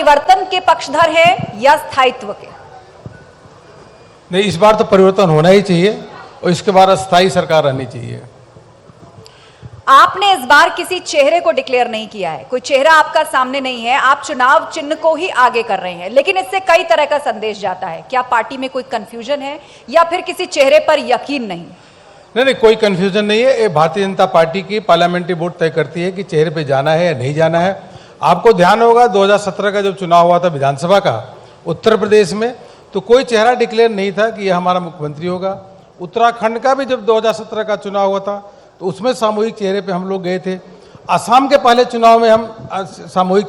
परिवर्तन के पक्षधर हैं या स्थायित्व के? नहीं, इस बार तो परिवर्तन होना ही चाहिए और इसके बाद अस्थायी सरकार रहनी चाहिए। आपने इस बार किसी चेहरे को डिक्लेयर नहीं किया है, कोई चेहरा आपका सामने नहीं है, आप चुनाव चिन्ह को ही आगे कर रहे हैं, लेकिन इससे कई तरह का संदेश जाता है। क्या पार्टी में कोई कंफ्यूजन है या फिर किसी चेहरे पर यकीन नहीं? नहीं, कोई कंफ्यूजन नहीं है। ये भारतीय जनता पार्टी की पार्लियामेंट्री बोर्ड तय करती है कि चेहरे पे जाना है या नहीं जाना है। आपको ध्यान होगा 2017 का जब चुनाव हुआ था विधानसभा का उत्तर प्रदेश में, तो कोई चेहरा डिक्लेयर नहीं था कि यह हमारा मुख्यमंत्री होगा। उत्तराखंड का भी जब 2017 का चुनाव हुआ था तो उसमें सामूहिक चेहरे पे हम लोग गए थे। असम के पहले चुनाव में हम सामूहिक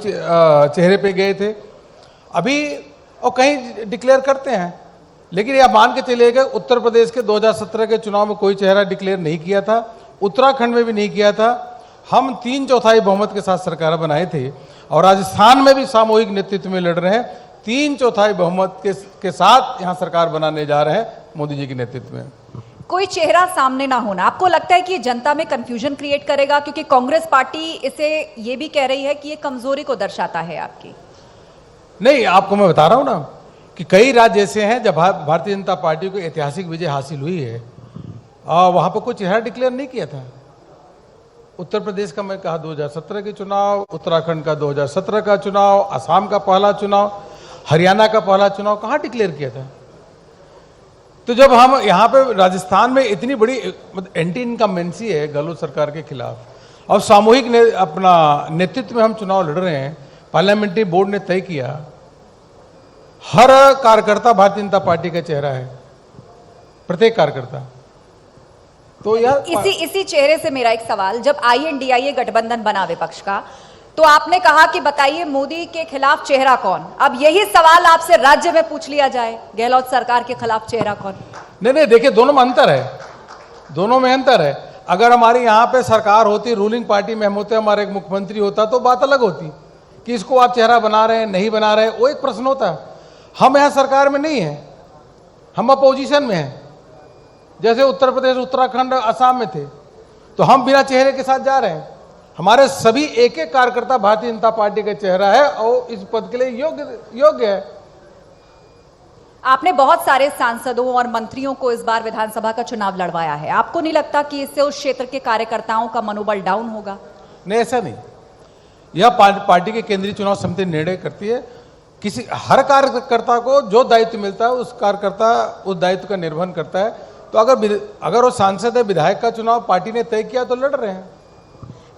चेहरे पे गए थे। अभी और कहीं डिक्लेयर करते हैं, लेकिन यह मान के चलिए कि उत्तर प्रदेश के 2017 के चुनाव में कोई चेहरा डिक्लेयर नहीं किया था, उत्तराखंड में भी नहीं किया था। हम 3/4 बहुमत के साथ सरकार बनाए थे और राजस्थान में भी सामूहिक नेतृत्व में लड़ रहे हैं। 3/4 बहुमत के साथ यहाँ सरकार बनाने जा रहे हैं मोदी जी के नेतृत्व में। कोई चेहरा सामने ना होना, आपको लगता है कि ये जनता में कंफ्यूजन क्रिएट करेगा? क्योंकि कांग्रेस पार्टी इसे ये भी कह रही है कि ये कमजोरी को दर्शाता है आपकी। नहीं, आपको मैं बता रहा हूं ना कि कई राज्य ऐसे हैं जब भारतीय जनता पार्टी को ऐतिहासिक विजय हासिल हुई है और वहां पर कोई चेहरा डिक्लेयर नहीं किया था। उत्तर प्रदेश का मैं कहा 2017 के चुनाव, उत्तराखंड का 2017 का चुनाव, असम का पहला चुनाव, हरियाणा का पहला चुनाव, कहाँ डिक्लेयर किया था? तो जब हम यहाँ पे राजस्थान में इतनी बड़ी एंटी इनकम्बेंसी है गहलोत सरकार के खिलाफ और सामूहिक अपना नेतृत्व में हम चुनाव लड़ रहे हैं, पार्लियामेंट्री बोर्ड ने तय किया, हर कार्यकर्ता भारतीय जनता पार्टी का चेहरा है, प्रत्येक कार्यकर्ता। तो यार इसी चेहरे से मेरा एक सवाल, जब INDIA गठबंधन बना विपक्ष का, तो आपने कहा कि बताइए मोदी के खिलाफ चेहरा कौन? अब यही सवाल आपसे राज्य में पूछ लिया जाए, गहलोत सरकार के खिलाफ चेहरा कौन? नहीं, देखिए दोनों में अंतर है, दोनों में अंतर है। अगर हमारी यहाँ पे सरकार होती, रूलिंग पार्टी में हम होते, हमारा एक मुख्यमंत्री होता, तो बात अलग होती कि इसको आप चेहरा बना रहे हैं नहीं बना रहे, वो एक प्रश्न होता है। हम यहाँ सरकार में नहीं है, हम अपोजिशन में हैं। जैसे उत्तर प्रदेश, उत्तराखंड, असम में थे, तो हम बिना चेहरे के साथ जा रहे हैं। हमारे सभी एक कार्यकर्ता भारतीय जनता पार्टी का चेहरा है और इस पद के लिए योग्य है। आपने बहुत सारे सांसदों और मंत्रियों को इस बार विधानसभा का चुनाव लड़वाया है, आपको नहीं लगता कि इससे उस क्षेत्र के कार्यकर्ताओं का मनोबल डाउन होगा? नहीं, ऐसा नहीं। यह पार्टी के केंद्रीय चुनाव समिति निर्णय करती है। हर कार्यकर्ता को जो दायित्व मिलता है उस कार्यकर्ता उस दायित्व का निर्वहन करता है। तो अगर वो सांसद है, विधायक का चुनाव पार्टी ने तय किया तो लड़ रहे हैं।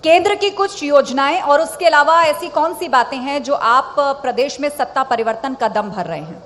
केंद्र की कुछ योजनाएं और उसके अलावा ऐसी कौन सी बातें हैं जो आप प्रदेश में सत्ता परिवर्तन का दम भर रहे हैं?